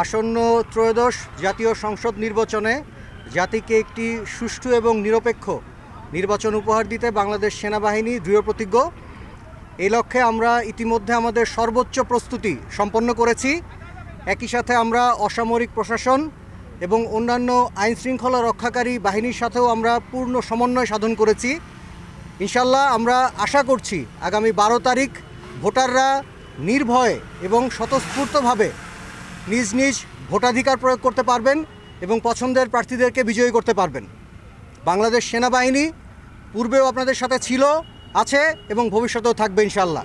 আসন্ন ত্রয়োদশ জাতীয় সংসদ নির্বাচনে জাতিকে একটি সুষ্ঠু এবং নিরপেক্ষ নির্বাচন উপহার দিতে বাংলাদেশ সেনাবাহিনী দৃঢ়প্রতিজ্ঞ। এই লক্ষ্যে আমরা ইতিমধ্যে আমাদের সর্বোচ্চ প্রস্তুতি সম্পন্ন করেছি। একই সাথে আমরা অসামরিক প্রশাসন এবং অন্যান্য আইনশৃঙ্খলা রক্ষাকারী বাহিনীর সাথেও আমরা পূর্ণ সমন্বয় সাধন করেছি। ইনশাল্লাহ আমরা আশা করছি আগামী 12 তারিখ ভোটাররা নির্ভয়ে এবং স্বতঃস্ফূর্তভাবে নিজ নিজ ভোটাধিকার প্রয়োগ করতে পারবেন এবং পছন্দের প্রার্থীদেরকে বিজয়ী করতে পারবেন। বাংলাদেশ সেনাবাহিনী পূর্বেও আপনাদের সাথে ছিল, আছে এবং ভবিষ্যতেও থাকবে ইনশাল্লাহ।